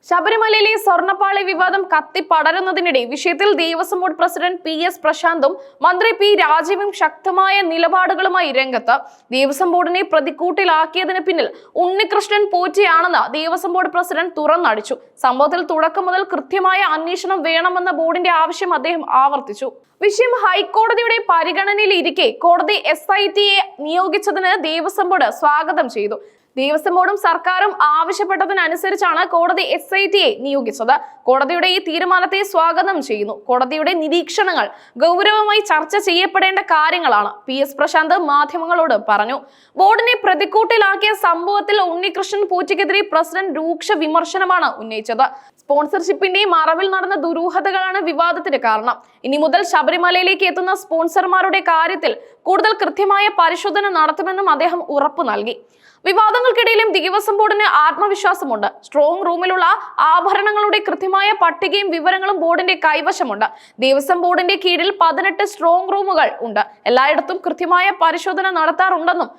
ശബരിമലയിലെ സ്വർണ്ണപ്പാളി വിവാദം കത്തിപ്പടരുന്നതിനിടെ വിഷയത്തിൽ ദേവസ്വം ബോർഡ് പ്രസിഡന്റ് PS പ്രശാന്തും മന്ത്രി P രാജീവും ശക്തമായ നിലപാടുകളുമായി രംഗത്ത്. ദേവസ്വം ബോർഡിനെ പ്രതിക്കൂട്ടിലാക്കിയതിന് പിന്നിൽ ഉണ്ണികൃഷ്ണൻ പോറ്റിയാണെന്ന് ദേവസ്വം ബോർഡ് പ്രസിഡന്റ് തുറന്നടിച്ചു. സംഭവത്തിൽ തുടക്കം മുതൽ കൃത്യമായ അന്വേഷണം വേണമെന്ന ബോർഡിന്റെ ആവശ്യം അദ്ദേഹം ആവർത്തിച്ചു. വിഷയം ഹൈക്കോടതിയുടെ പരിഗണനയിലിരിക്കെ കോടതി SITയെ നിയോഗിച്ചതിന് ദേവസ്വം ബോർഡ് സ്വാഗതം ചെയ്തു. ദേവസ്വം ബോർഡും സർക്കാരും ആവശ്യപ്പെട്ടതിനനുസരിച്ചാണ് കോടതി SITയെ നിയോഗിച്ചത്. കോടതിയുടെ ഈ തീരുമാനത്തെ സ്വാഗതം ചെയ്യുന്നു. കോടതിയുടെ നിരീക്ഷണങ്ങൾ ഗൗരവമായി ചർച്ച ചെയ്യപ്പെടേണ്ട കാര്യങ്ങളാണ്, PS പ്രശാന്ത് മാധ്യമങ്ങളോട് പറഞ്ഞു. ബോർഡിനെ പ്രതിക്കൂട്ടിലാക്കിയ സംഭവത്തിൽ ഉണ്ണികൃഷ്ണൻ പോറ്റിക്കെതിരെ പ്രസിഡന്റ് രൂക്ഷ വിമർശനമാണ് ഉന്നയിച്ചത്. സ്പോൺസർഷിപ്പിന്റെ മറവിൽ നടന്ന ദുരൂഹതകളാണ് വിവാദത്തിന് കാരണം. ഇനി മുതൽ ശബരിമലയിലേക്ക് എത്തുന്ന സ്പോൺസർമാരുടെ കാര്യത്തിൽ കൂടുതൽ കൃത്യമായ പരിശോധന നടത്തുമെന്നും അദ്ദേഹം ഉറപ്പു നൽകി. വിവാദങ്ങൾക്കിടയിലും ദേവസ്വം ബോർഡിന് ആത്മവിശ്വാസമുണ്ട്. സ്ട്രോങ് റൂമിലുള്ള ആഭരണങ്ങളുടെ കൃത്യമായ പട്ടികയും വിവരങ്ങളും ബോർഡിന്റെ കൈവശമുണ്ട്. ദേവസ്വം ബോർഡിന്റെ കീഴിൽ 18 സ്ട്രോങ് റൂമുകൾ ഉണ്ട്. എല്ലായിടത്തും കൃത്യമായ പരിശോധന നടത്താറുണ്ടെന്നും